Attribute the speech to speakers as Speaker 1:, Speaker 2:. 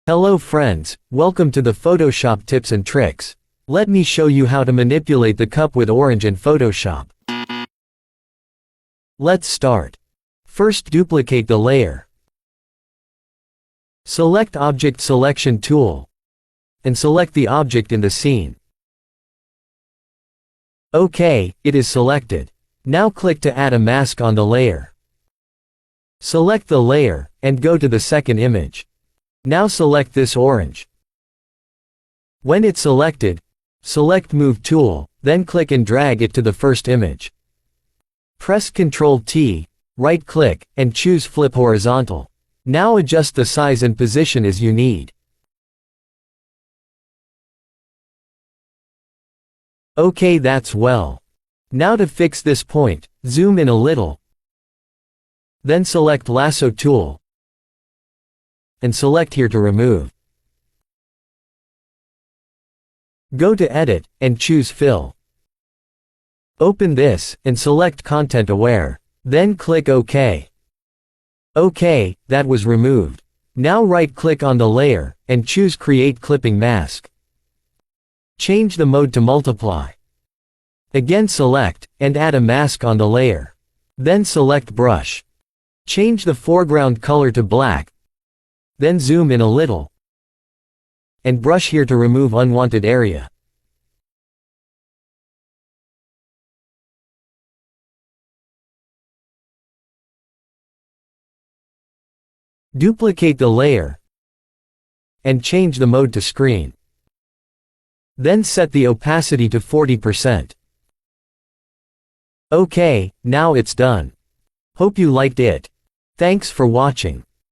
Speaker 1: Hello friends, welcome to the Photoshop tips and tricks. Let me show you how to manipulate the cup with orange in Photoshop. Let's start. First, duplicate the layer. Select Object Selection tool and select the object in the scene. OK, it is selected. Now click to add a mask on the layer. Select the layer and go to the second image. Now select this orange. When it's selected, select Move tool, then click and drag it to the first image. Press Ctrl T, right-click, and choose Flip Horizontal. Now adjust the size and position as you need. OK, that's well. Now to fix this point, zoom in a little. Then select Lasso tool and select here to remove. Go to Edit, and choose Fill. Open this, and select Content Aware. Then click OK. OK, that was removed. Now right-click on the layer, and choose Create Clipping Mask. Change the mode to Multiply. Again select, and add a mask on the layer. Then select Brush. Change the foreground color to black. Then zoom in a little. And brush here to remove unwanted area. Duplicate the layer. And change the mode to screen. Then set the opacity to 40%. OK, now it's done. Hope you liked it. Thanks for watching.